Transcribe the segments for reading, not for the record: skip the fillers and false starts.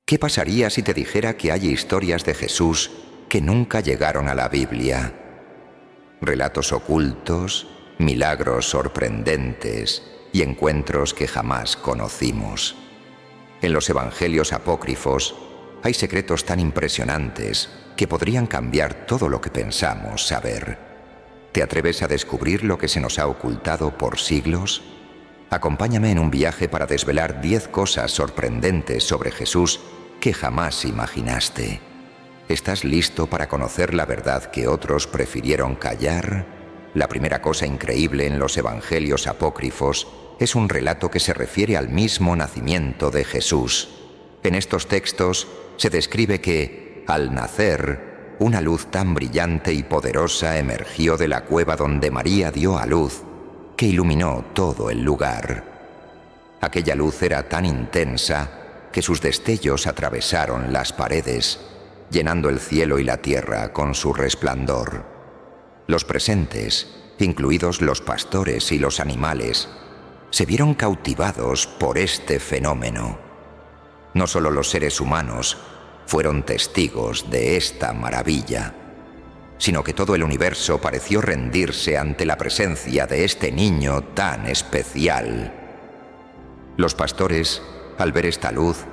¿Qué pasaría si te dijera que hay historias de Jesús que nunca llegaron a la Biblia? Relatos ocultos, milagros sorprendentes y encuentros que jamás conocimos. En los evangelios apócrifos hay secretos tan impresionantes que podrían cambiar todo lo que pensamos saber. ¿Te atreves a descubrir lo que se nos ha ocultado por siglos? Acompáñame en un viaje para desvelar 10 cosas sorprendentes sobre Jesús que jamás imaginaste. ¿Estás listo para conocer la verdad que otros prefirieron callar? La primera cosa increíble en los evangelios apócrifos es un relato que se refiere al mismo nacimiento de Jesús. En estos textos se describe que, al nacer, una luz tan brillante y poderosa emergió de la cueva donde María dio a luz, que iluminó todo el lugar. Aquella luz era tan intensa que sus destellos atravesaron las paredes, llenando el cielo y la tierra con su resplandor. Los presentes, incluidos los pastores y los animales, se vieron cautivados por este fenómeno. No solo los seres humanos fueron testigos de esta maravilla, sino que todo el universo pareció rendirse ante la presencia de este niño tan especial. Los pastores, al ver esta luz,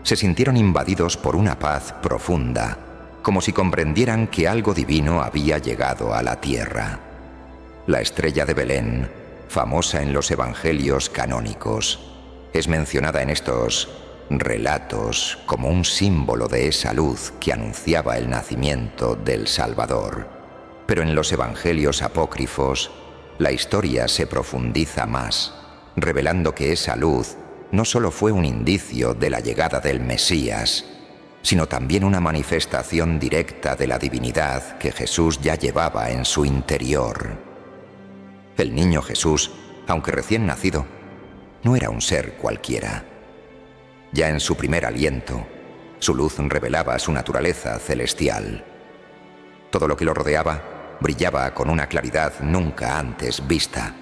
se sintieron invadidos por una paz profunda, como si comprendieran que algo divino había llegado a la tierra. La estrella de Belén, famosa en los evangelios canónicos, es mencionada en estos relatos como un símbolo de esa luz que anunciaba el nacimiento del Salvador. Pero en los evangelios apócrifos, la historia se profundiza más, revelando que esa luz no solo fue un indicio de la llegada del Mesías, sino también una manifestación directa de la divinidad que Jesús ya llevaba en su interior. El niño Jesús, aunque recién nacido, no era un ser cualquiera. Ya en su primer aliento, su luz revelaba su naturaleza celestial. Todo lo que lo rodeaba brillaba con una claridad nunca antes vista.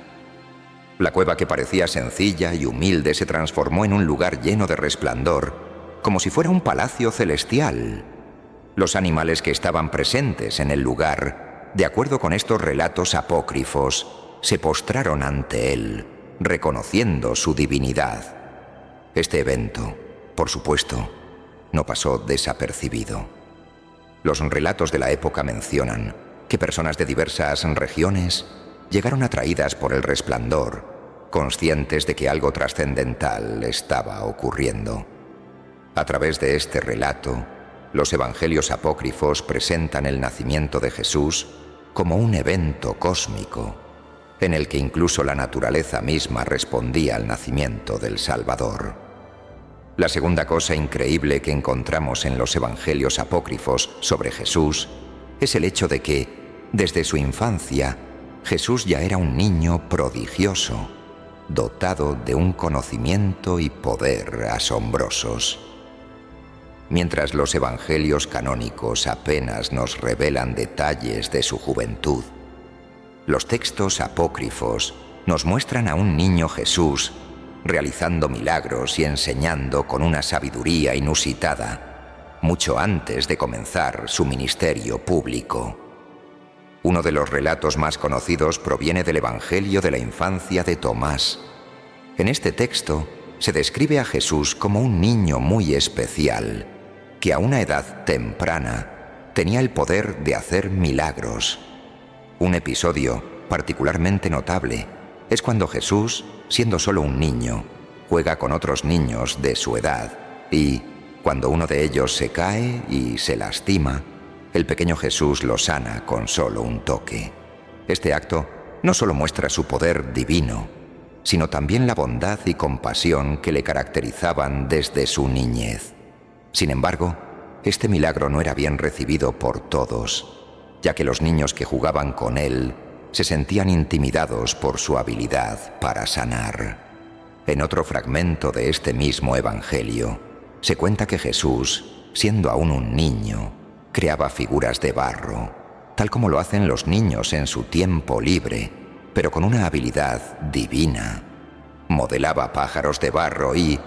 La cueva que parecía sencilla y humilde se transformó en un lugar lleno de resplandor, como si fuera un palacio celestial. Los animales que estaban presentes en el lugar, de acuerdo con estos relatos apócrifos, se postraron ante él, reconociendo su divinidad. Este evento, por supuesto, no pasó desapercibido. Los relatos de la época mencionan que personas de diversas regiones llegaron atraídas por el resplandor, conscientes de que algo trascendental estaba ocurriendo. A través de este relato, los evangelios apócrifos presentan el nacimiento de Jesús como un evento cósmico, en el que incluso la naturaleza misma respondía al nacimiento del Salvador. La segunda cosa increíble que encontramos en los evangelios apócrifos sobre Jesús es el hecho de que, desde su infancia, Jesús ya era un niño prodigioso, dotado de un conocimiento y poder asombrosos. Mientras los evangelios canónicos apenas nos revelan detalles de su juventud, los textos apócrifos nos muestran a un niño Jesús realizando milagros y enseñando con una sabiduría inusitada, mucho antes de comenzar su ministerio público. Uno de los relatos más conocidos proviene del Evangelio de la infancia de Tomás. En este texto se describe a Jesús como un niño muy especial, que a una edad temprana tenía el poder de hacer milagros. Un episodio particularmente notable es cuando Jesús, siendo solo un niño, juega con otros niños de su edad y, cuando uno de ellos se cae y se lastima, el pequeño Jesús lo sana con solo un toque. Este acto no solo muestra su poder divino, sino también la bondad y compasión que le caracterizaban desde su niñez. Sin embargo, este milagro no era bien recibido por todos, ya que los niños que jugaban con él se sentían intimidados por su habilidad para sanar. En otro fragmento de este mismo evangelio, se cuenta que Jesús, siendo aún un niño, creaba figuras de barro, tal como lo hacen los niños en su tiempo libre, pero con una habilidad divina. Modelaba pájaros de barro y,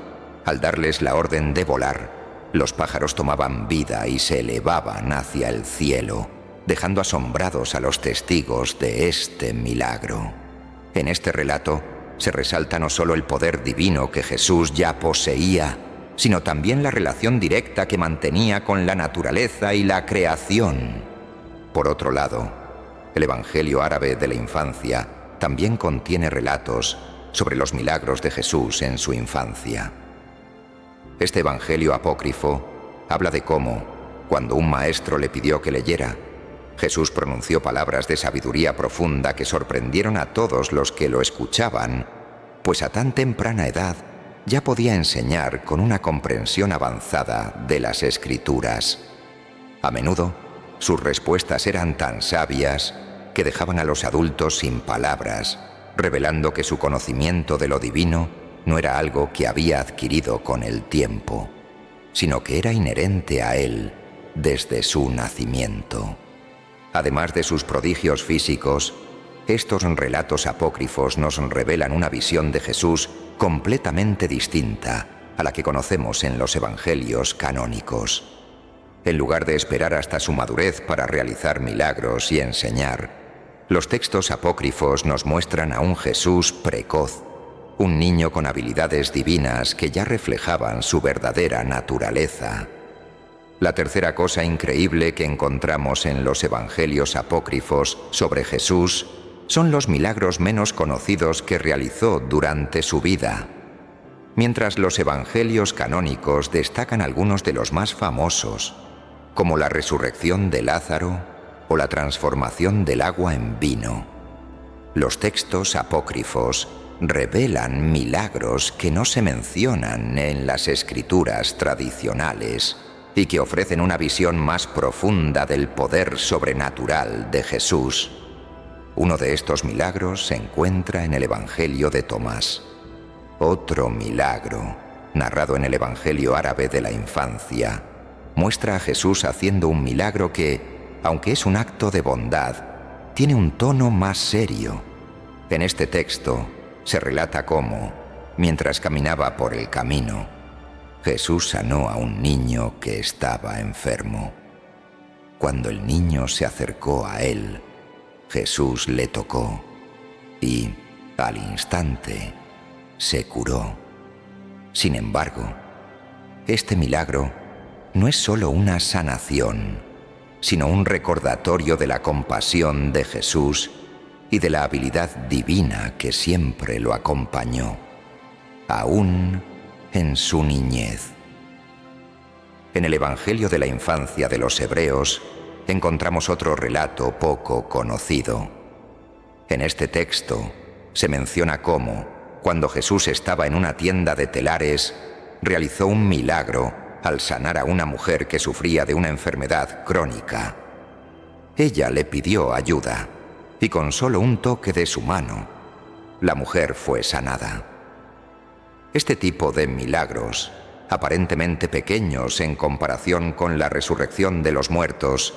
al darles la orden de volar, los pájaros tomaban vida y se elevaban hacia el cielo, dejando asombrados a los testigos de este milagro. En este relato se resalta no solo el poder divino que Jesús ya poseía, sino también la relación directa que mantenía con la naturaleza y la creación. Por otro lado, el Evangelio árabe de la infancia también contiene relatos sobre los milagros de Jesús en su infancia. Este Evangelio apócrifo habla de cómo, cuando un maestro le pidió que leyera, Jesús pronunció palabras de sabiduría profunda que sorprendieron a todos los que lo escuchaban, pues a tan temprana edad ya podía enseñar con una comprensión avanzada de las Escrituras. A menudo, sus respuestas eran tan sabias que dejaban a los adultos sin palabras, revelando que su conocimiento de lo divino no era algo que había adquirido con el tiempo, sino que era inherente a él desde su nacimiento. Además de sus prodigios físicos, estos relatos apócrifos nos revelan una visión de Jesús completamente distinta a la que conocemos en los evangelios canónicos. En lugar de esperar hasta su madurez para realizar milagros y enseñar, los textos apócrifos nos muestran a un Jesús precoz, un niño con habilidades divinas que ya reflejaban su verdadera naturaleza. La tercera cosa increíble que encontramos en los evangelios apócrifos sobre Jesús son los milagros menos conocidos que realizó durante su vida. Mientras los evangelios canónicos destacan algunos de los más famosos, como la resurrección de Lázaro o la transformación del agua en vino, los textos apócrifos revelan milagros que no se mencionan en las escrituras tradicionales y que ofrecen una visión más profunda del poder sobrenatural de Jesús. Uno de estos milagros se encuentra en el Evangelio de Tomás. Otro milagro, narrado en el Evangelio árabe de la infancia, muestra a Jesús haciendo un milagro que, aunque es un acto de bondad, tiene un tono más serio. En este texto se relata cómo, mientras caminaba por el camino, Jesús sanó a un niño que estaba enfermo. Cuando el niño se acercó a él, Jesús le tocó y, al instante, se curó. Sin embargo, este milagro no es solo una sanación, sino un recordatorio de la compasión de Jesús y de la habilidad divina que siempre lo acompañó, aún en su niñez. En el Evangelio de la infancia de los hebreos encontramos otro relato poco conocido. En este texto se menciona cómo, cuando Jesús estaba en una tienda de telares, realizó un milagro al sanar a una mujer que sufría de una enfermedad crónica. Ella le pidió ayuda y con solo un toque de su mano, la mujer fue sanada. Este tipo de milagros, aparentemente pequeños en comparación con la resurrección de los muertos,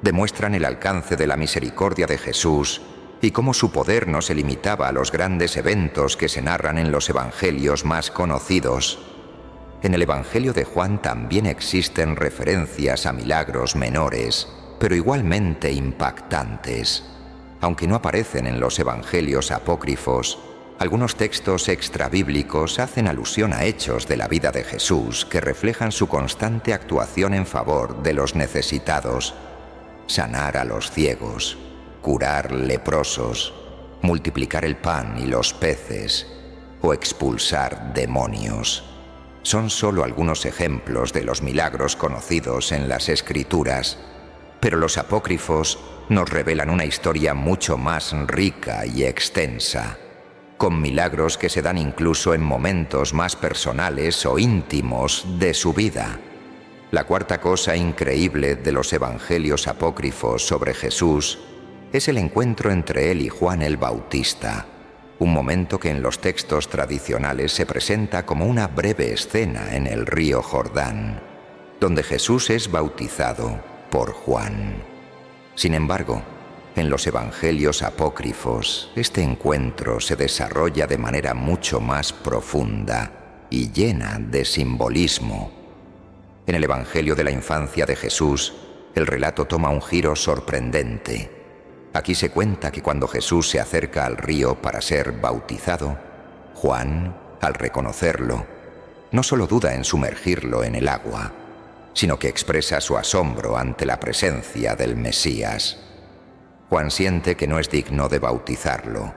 demuestran el alcance de la misericordia de Jesús y cómo su poder no se limitaba a los grandes eventos que se narran en los evangelios más conocidos. En el Evangelio de Juan también existen referencias a milagros menores, pero igualmente impactantes. Aunque no aparecen en los evangelios apócrifos, algunos textos extrabíblicos hacen alusión a hechos de la vida de Jesús que reflejan su constante actuación en favor de los necesitados. Sanar a los ciegos, curar leprosos, multiplicar el pan y los peces, o expulsar demonios. Son solo algunos ejemplos de los milagros conocidos en las Escrituras, pero los apócrifos nos revelan una historia mucho más rica y extensa, con milagros que se dan incluso en momentos más personales o íntimos de su vida. La cuarta cosa increíble de los evangelios apócrifos sobre Jesús es el encuentro entre él y Juan el Bautista, un momento que en los textos tradicionales se presenta como una breve escena en el río Jordán, donde Jesús es bautizado por Juan. Sin embargo, en los evangelios apócrifos, este encuentro se desarrolla de manera mucho más profunda y llena de simbolismo. En el Evangelio de la infancia de Jesús, el relato toma un giro sorprendente. Aquí se cuenta que cuando Jesús se acerca al río para ser bautizado, Juan, al reconocerlo, no solo duda en sumergirlo en el agua, sino que expresa su asombro ante la presencia del Mesías. Juan siente que no es digno de bautizarlo,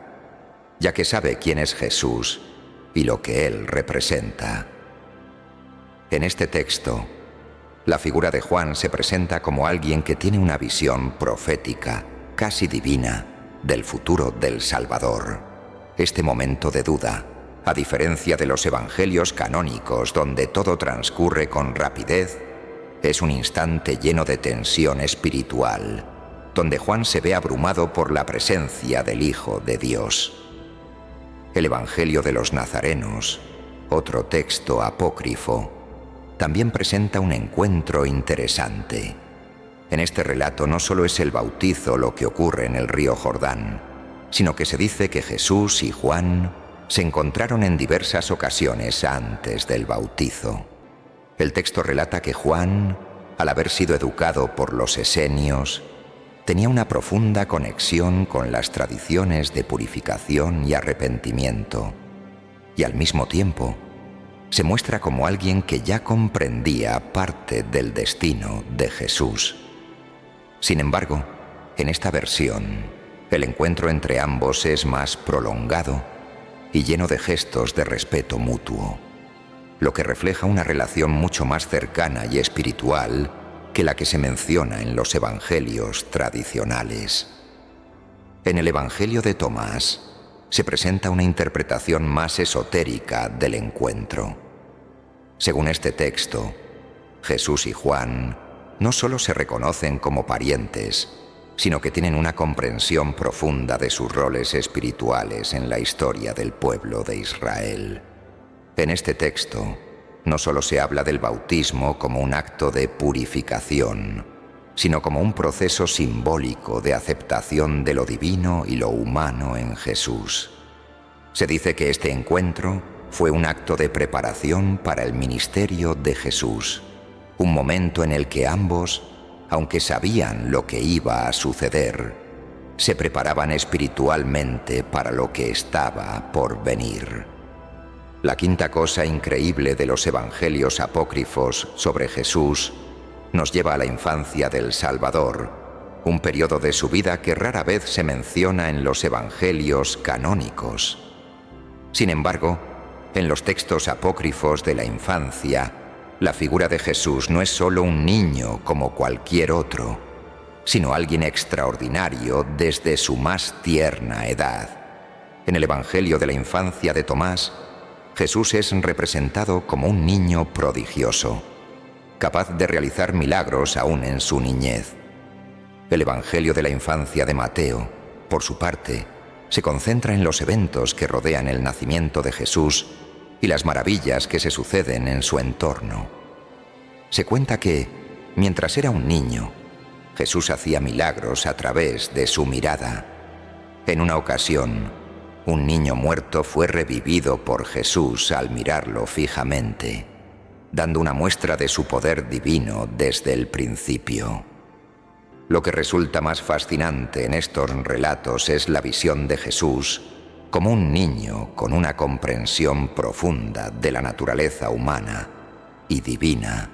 ya que sabe quién es Jesús y lo que él representa. En este texto, la figura de Juan se presenta como alguien que tiene una visión profética, casi divina, del futuro del Salvador. Este momento de duda, a diferencia de los evangelios canónicos donde todo transcurre con rapidez, es un instante lleno de tensión espiritual, donde Juan se ve abrumado por la presencia del Hijo de Dios. El Evangelio de los Nazarenos, otro texto apócrifo, también presenta un encuentro interesante. En este relato no solo es el bautizo lo que ocurre en el río Jordán, sino que se dice que Jesús y Juan se encontraron en diversas ocasiones antes del bautizo. El texto relata que Juan, al haber sido educado por los esenios, tenía una profunda conexión con las tradiciones de purificación y arrepentimiento, y al mismo tiempo se muestra como alguien que ya comprendía parte del destino de Jesús. Sin embargo, en esta versión, el encuentro entre ambos es más prolongado y lleno de gestos de respeto mutuo, lo que refleja una relación mucho más cercana y espiritual que la que se menciona en los evangelios tradicionales. En el Evangelio de Tomás se presenta una interpretación más esotérica del encuentro. Según este texto, Jesús y Juan no solo se reconocen como parientes, sino que tienen una comprensión profunda de sus roles espirituales en la historia del pueblo de Israel. En este texto, no solo se habla del bautismo como un acto de purificación, sino como un proceso simbólico de aceptación de lo divino y lo humano en Jesús. Se dice que este encuentro fue un acto de preparación para el ministerio de Jesús, un momento en el que ambos, aunque sabían lo que iba a suceder, se preparaban espiritualmente para lo que estaba por venir. La quinta cosa increíble de los evangelios apócrifos sobre Jesús nos lleva a la infancia del Salvador, un periodo de su vida que rara vez se menciona en los evangelios canónicos. Sin embargo, en los textos apócrifos de la infancia, la figura de Jesús no es solo un niño como cualquier otro, sino alguien extraordinario desde su más tierna edad. En el Evangelio de la infancia de Tomás, Jesús es representado como un niño prodigioso, capaz de realizar milagros aún en su niñez. El Evangelio de la infancia de Mateo, por su parte, se concentra en los eventos que rodean el nacimiento de Jesús y las maravillas que se suceden en su entorno. Se cuenta que, mientras era un niño, Jesús hacía milagros a través de su mirada. En una ocasión, un niño muerto fue revivido por Jesús al mirarlo fijamente, dando una muestra de su poder divino desde el principio. Lo que resulta más fascinante en estos relatos es la visión de Jesús como un niño con una comprensión profunda de la naturaleza humana y divina.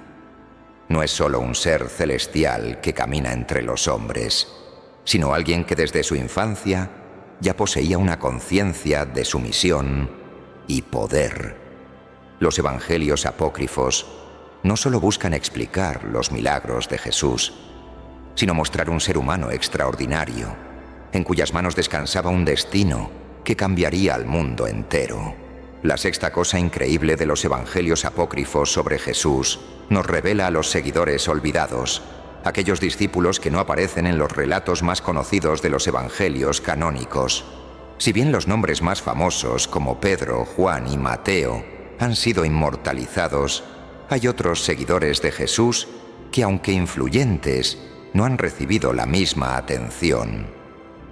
No es solo un ser celestial que camina entre los hombres, sino alguien que desde su infancia ya poseía una conciencia de su misión y poder. Los evangelios apócrifos no solo buscan explicar los milagros de Jesús, sino mostrar un ser humano extraordinario, en cuyas manos descansaba un destino que cambiaría al mundo entero. La sexta cosa increíble de los evangelios apócrifos sobre Jesús nos revela a los seguidores olvidados, aquellos discípulos que no aparecen en los relatos más conocidos de los evangelios canónicos. Si bien los nombres más famosos, como Pedro, Juan y Mateo, han sido inmortalizados, hay otros seguidores de Jesús que, aunque influyentes, no han recibido la misma atención.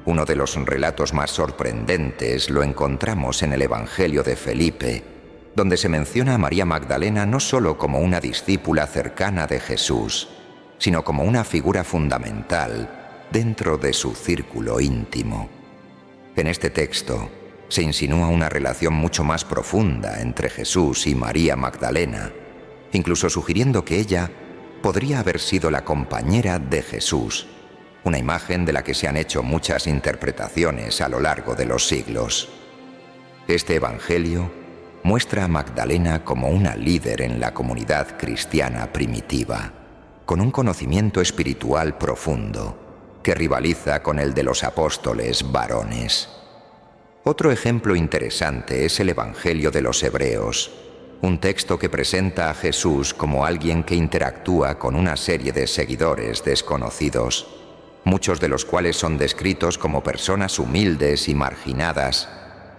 Uno de los relatos más sorprendentes lo encontramos en el Evangelio de Felipe, donde se menciona a María Magdalena no solo como una discípula cercana de Jesús, sino como una figura fundamental dentro de su círculo íntimo. En este texto se insinúa una relación mucho más profunda entre Jesús y María Magdalena, incluso sugiriendo que ella podría haber sido la compañera de Jesús, una imagen de la que se han hecho muchas interpretaciones a lo largo de los siglos. Este evangelio muestra a Magdalena como una líder en la comunidad cristiana primitiva, con un conocimiento espiritual profundo, que rivaliza con el de los apóstoles varones. Otro ejemplo interesante es el Evangelio de los Hebreos, un texto que presenta a Jesús como alguien que interactúa con una serie de seguidores desconocidos, muchos de los cuales son descritos como personas humildes y marginadas,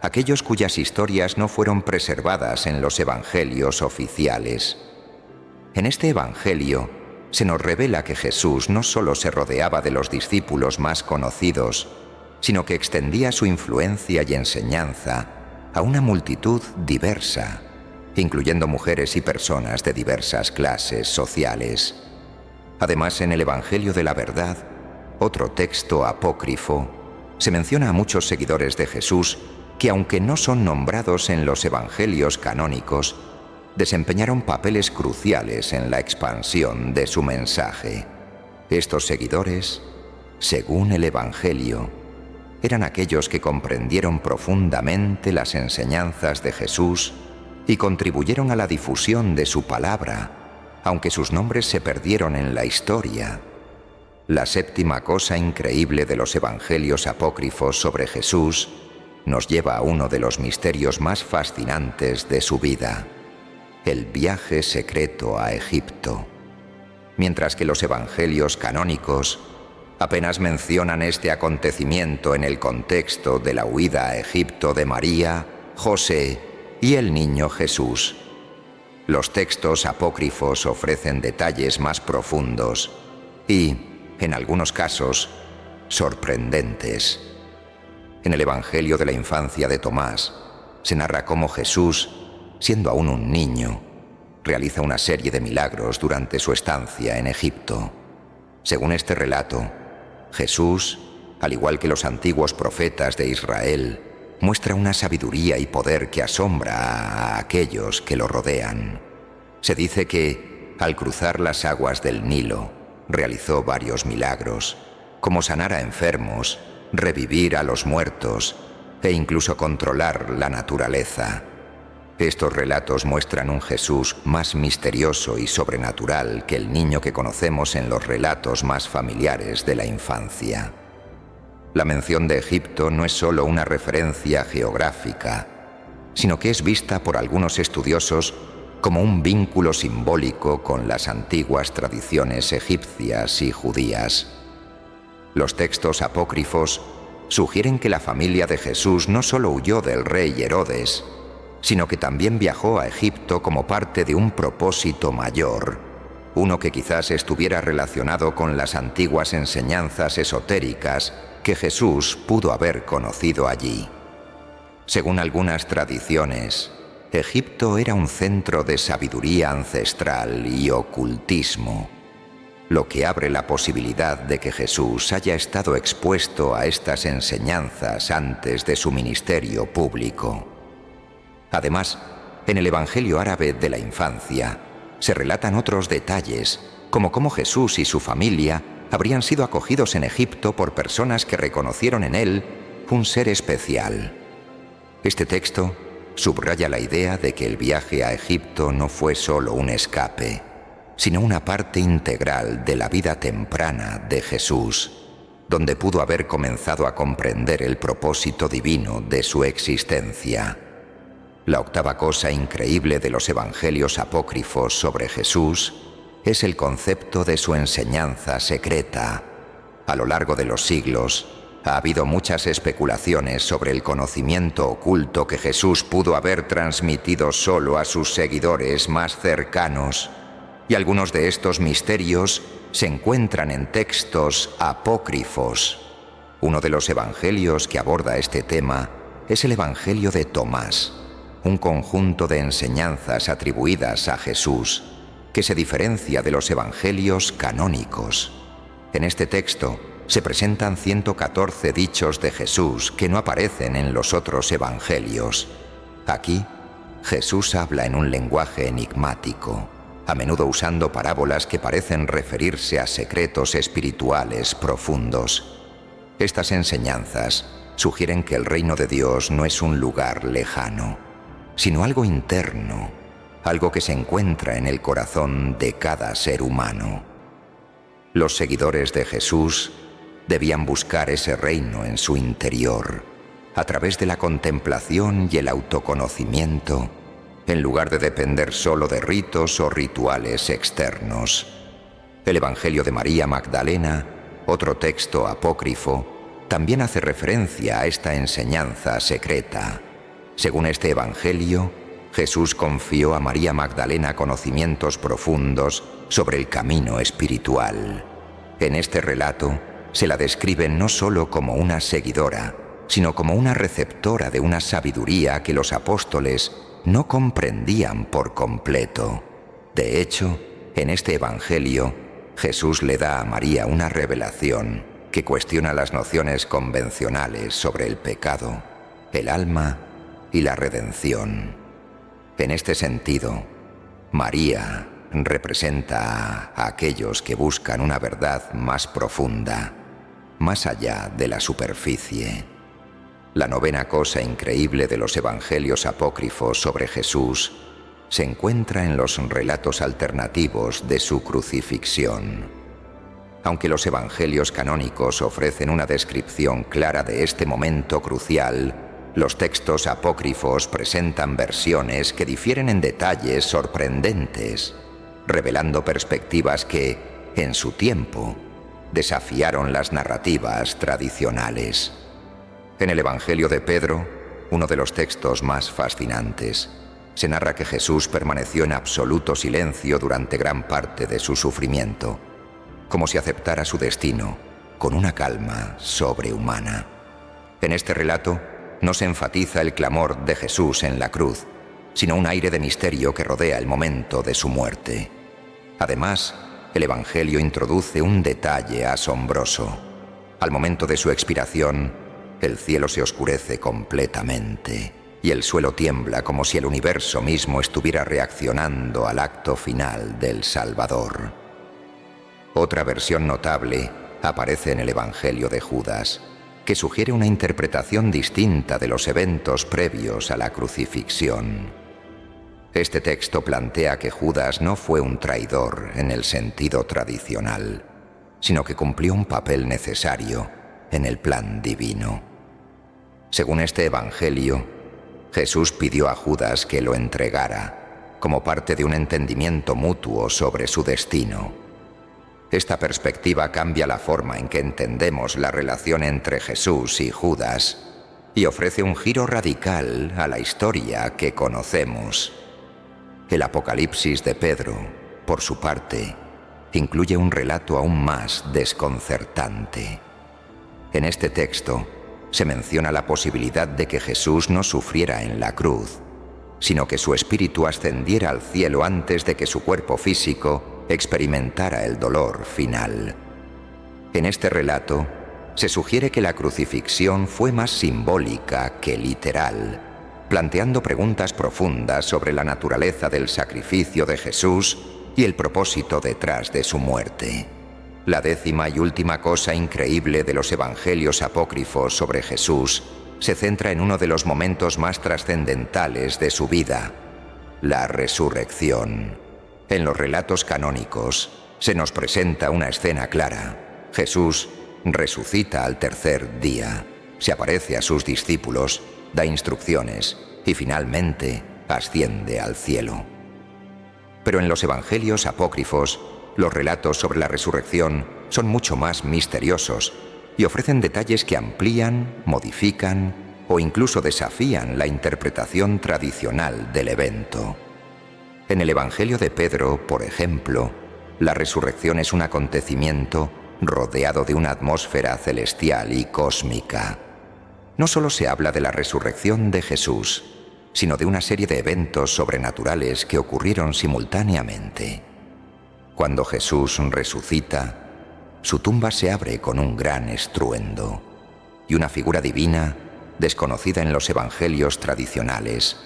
aquellos cuyas historias no fueron preservadas en los evangelios oficiales. En este evangelio se nos revela que Jesús no solo se rodeaba de los discípulos más conocidos, sino que extendía su influencia y enseñanza a una multitud diversa, incluyendo mujeres y personas de diversas clases sociales. Además, en el Evangelio de la Verdad, otro texto apócrifo, se menciona a muchos seguidores de Jesús que, aunque no son nombrados en los evangelios canónicos, desempeñaron papeles cruciales en la expansión de su mensaje. Estos seguidores, según el Evangelio, eran aquellos que comprendieron profundamente las enseñanzas de Jesús y contribuyeron a la difusión de su palabra, aunque sus nombres se perdieron en la historia. La séptima cosa increíble de los evangelios apócrifos sobre Jesús nos lleva a uno de los misterios más fascinantes de su vida: el viaje secreto a Egipto. Mientras que los evangelios canónicos apenas mencionan este acontecimiento en el contexto de la huida a Egipto de María, José y el niño Jesús, los textos apócrifos ofrecen detalles más profundos y, en algunos casos, sorprendentes. En el Evangelio de la infancia de Tomás se narra cómo Jesús, siendo aún un niño, realiza una serie de milagros durante su estancia en Egipto. Según este relato, Jesús, al igual que los antiguos profetas de Israel, muestra una sabiduría y poder que asombra a aquellos que lo rodean. Se dice que, al cruzar las aguas del Nilo, realizó varios milagros, como sanar a enfermos, revivir a los muertos e incluso controlar la naturaleza. Estos relatos muestran un Jesús más misterioso y sobrenatural que el niño que conocemos en los relatos más familiares de la infancia. La mención de Egipto no es solo una referencia geográfica, sino que es vista por algunos estudiosos como un vínculo simbólico con las antiguas tradiciones egipcias y judías. Los textos apócrifos sugieren que la familia de Jesús no solo huyó del rey Herodes, sino que también viajó a Egipto como parte de un propósito mayor, uno que quizás estuviera relacionado con las antiguas enseñanzas esotéricas que Jesús pudo haber conocido allí. Según algunas tradiciones, Egipto era un centro de sabiduría ancestral y ocultismo, lo que abre la posibilidad de que Jesús haya estado expuesto a estas enseñanzas antes de su ministerio público. Además, en el Evangelio árabe de la infancia se relatan otros detalles, como cómo Jesús y su familia habrían sido acogidos en Egipto por personas que reconocieron en él un ser especial. Este texto subraya la idea de que el viaje a Egipto no fue solo un escape, sino una parte integral de la vida temprana de Jesús, donde pudo haber comenzado a comprender el propósito divino de su existencia. La octava cosa increíble de los evangelios apócrifos sobre Jesús es el concepto de su enseñanza secreta. A lo largo de los siglos, ha habido muchas especulaciones sobre el conocimiento oculto que Jesús pudo haber transmitido solo a sus seguidores más cercanos, y algunos de estos misterios se encuentran en textos apócrifos. Uno de los evangelios que aborda este tema es el Evangelio de Tomás, un conjunto de enseñanzas atribuidas a Jesús que se diferencia de los evangelios canónicos. En este texto se presentan 114 dichos de Jesús que no aparecen en los otros evangelios. Aquí, Jesús habla en un lenguaje enigmático, a menudo usando parábolas que parecen referirse a secretos espirituales profundos. Estas enseñanzas sugieren que el reino de Dios no es un lugar lejano, sino algo interno, algo que se encuentra en el corazón de cada ser humano. Los seguidores de Jesús debían buscar ese reino en su interior, a través de la contemplación y el autoconocimiento, en lugar de depender solo de ritos o rituales externos. El Evangelio de María Magdalena, otro texto apócrifo, también hace referencia a esta enseñanza secreta. Según este Evangelio, Jesús confió a María Magdalena conocimientos profundos sobre el camino espiritual. En este relato se la describe no solo como una seguidora, sino como una receptora de una sabiduría que los apóstoles no comprendían por completo. De hecho, en este Evangelio, Jesús le da a María una revelación que cuestiona las nociones convencionales sobre el pecado, el alma y la redención. En este sentido, María representa a aquellos que buscan una verdad más profunda, más allá de la superficie. La novena cosa increíble de los evangelios apócrifos sobre Jesús se encuentra en los relatos alternativos de su crucifixión. Aunque los evangelios canónicos ofrecen una descripción clara de este momento crucial, los textos apócrifos presentan versiones que difieren en detalles sorprendentes, revelando perspectivas que, en su tiempo, desafiaron las narrativas tradicionales. En el Evangelio de Pedro, uno de los textos más fascinantes, se narra que Jesús permaneció en absoluto silencio durante gran parte de su sufrimiento, como si aceptara su destino con una calma sobrehumana. En este relato no se enfatiza el clamor de Jesús en la cruz, sino un aire de misterio que rodea el momento de su muerte. Además, el Evangelio introduce un detalle asombroso. Al momento de su expiración, el cielo se oscurece completamente y el suelo tiembla como si el universo mismo estuviera reaccionando al acto final del Salvador. Otra versión notable aparece en el Evangelio de Judas, que sugiere una interpretación distinta de los eventos previos a la crucifixión. Este texto plantea que Judas no fue un traidor en el sentido tradicional, sino que cumplió un papel necesario en el plan divino. Según este Evangelio, Jesús pidió a Judas que lo entregara, como parte de un entendimiento mutuo sobre su destino. Esta perspectiva cambia la forma en que entendemos la relación entre Jesús y Judas y ofrece un giro radical a la historia que conocemos. El Apocalipsis de Pedro, por su parte, incluye un relato aún más desconcertante. En este texto se menciona la posibilidad de que Jesús no sufriera en la cruz, sino que su espíritu ascendiera al cielo antes de que su cuerpo físico experimentara el dolor final. En este relato se sugiere que la crucifixión fue más simbólica que literal, planteando preguntas profundas sobre la naturaleza del sacrificio de Jesús y el propósito detrás de su muerte. La décima y última cosa increíble de los evangelios apócrifos sobre Jesús se centra en uno de los momentos más trascendentales de su vida, la resurrección. En los relatos canónicos se nos presenta una escena clara. Jesús resucita al tercer día, se aparece a sus discípulos, da instrucciones y finalmente asciende al cielo. Pero en los evangelios apócrifos, los relatos sobre la resurrección son mucho más misteriosos y ofrecen detalles que amplían, modifican o incluso desafían la interpretación tradicional del evento. En el Evangelio de Pedro, por ejemplo, la resurrección es un acontecimiento rodeado de una atmósfera celestial y cósmica. No solo se habla de la resurrección de Jesús, sino de una serie de eventos sobrenaturales que ocurrieron simultáneamente. Cuando Jesús resucita, su tumba se abre con un gran estruendo, y una figura divina, desconocida en los evangelios tradicionales,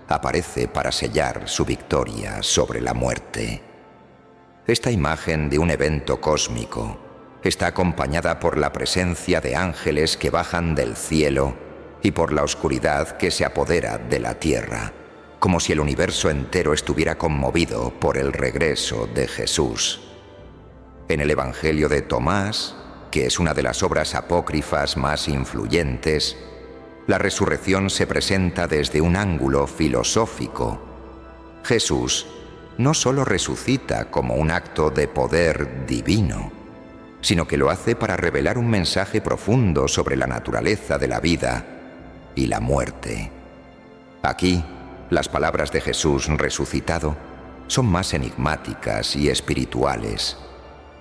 aparece para sellar su victoria sobre la muerte. Esta imagen de un evento cósmico está acompañada por la presencia de ángeles que bajan del cielo y por la oscuridad que se apodera de la tierra, como si el universo entero estuviera conmovido por el regreso de Jesús. En el Evangelio de Tomás, que es una de las obras apócrifas más influyentes, la resurrección se presenta desde un ángulo filosófico. Jesús no solo resucita como un acto de poder divino, sino que lo hace para revelar un mensaje profundo sobre la naturaleza de la vida y la muerte. Aquí, las palabras de Jesús resucitado son más enigmáticas y espirituales.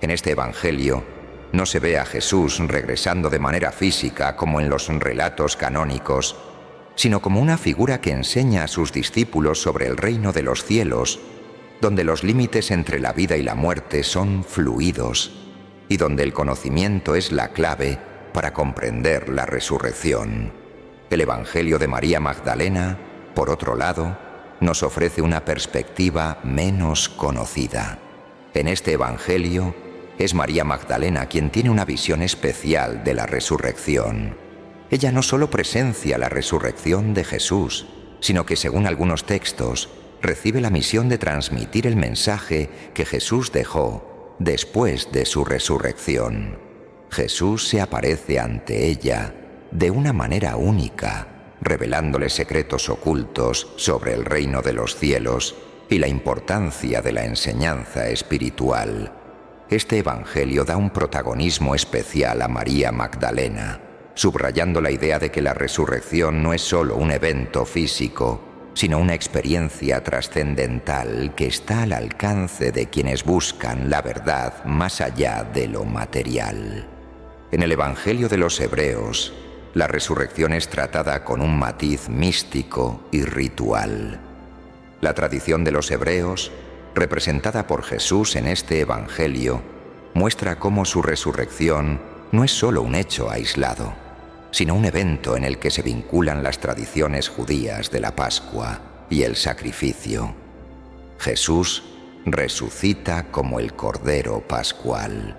En este Evangelio no se ve a Jesús regresando de manera física como en los relatos canónicos, sino como una figura que enseña a sus discípulos sobre el reino de los cielos, donde los límites entre la vida y la muerte son fluidos y donde el conocimiento es la clave para comprender la resurrección. El Evangelio de María Magdalena, por otro lado, nos ofrece una perspectiva menos conocida. En este Evangelio, es María Magdalena quien tiene una visión especial de la resurrección. Ella no solo presencia la resurrección de Jesús, sino que, según algunos textos, recibe la misión de transmitir el mensaje que Jesús dejó después de su resurrección. Jesús se aparece ante ella de una manera única, revelándole secretos ocultos sobre el reino de los cielos y la importancia de la enseñanza espiritual. Este Evangelio da un protagonismo especial a María Magdalena, subrayando la idea de que la resurrección no es solo un evento físico, sino una experiencia trascendental que está al alcance de quienes buscan la verdad más allá de lo material. En el Evangelio de los Hebreos, la resurrección es tratada con un matiz místico y ritual. La tradición de los hebreos, representada por Jesús en este Evangelio, muestra cómo su resurrección no es solo un hecho aislado, sino un evento en el que se vinculan las tradiciones judías de la Pascua y el sacrificio. Jesús resucita como el Cordero Pascual,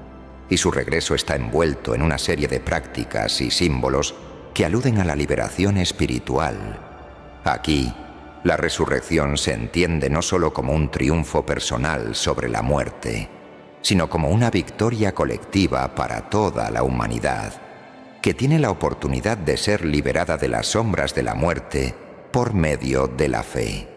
y su regreso está envuelto en una serie de prácticas y símbolos que aluden a la liberación espiritual. Aquí, la resurrección se entiende no solo como un triunfo personal sobre la muerte, sino como una victoria colectiva para toda la humanidad, que tiene la oportunidad de ser liberada de las sombras de la muerte por medio de la fe.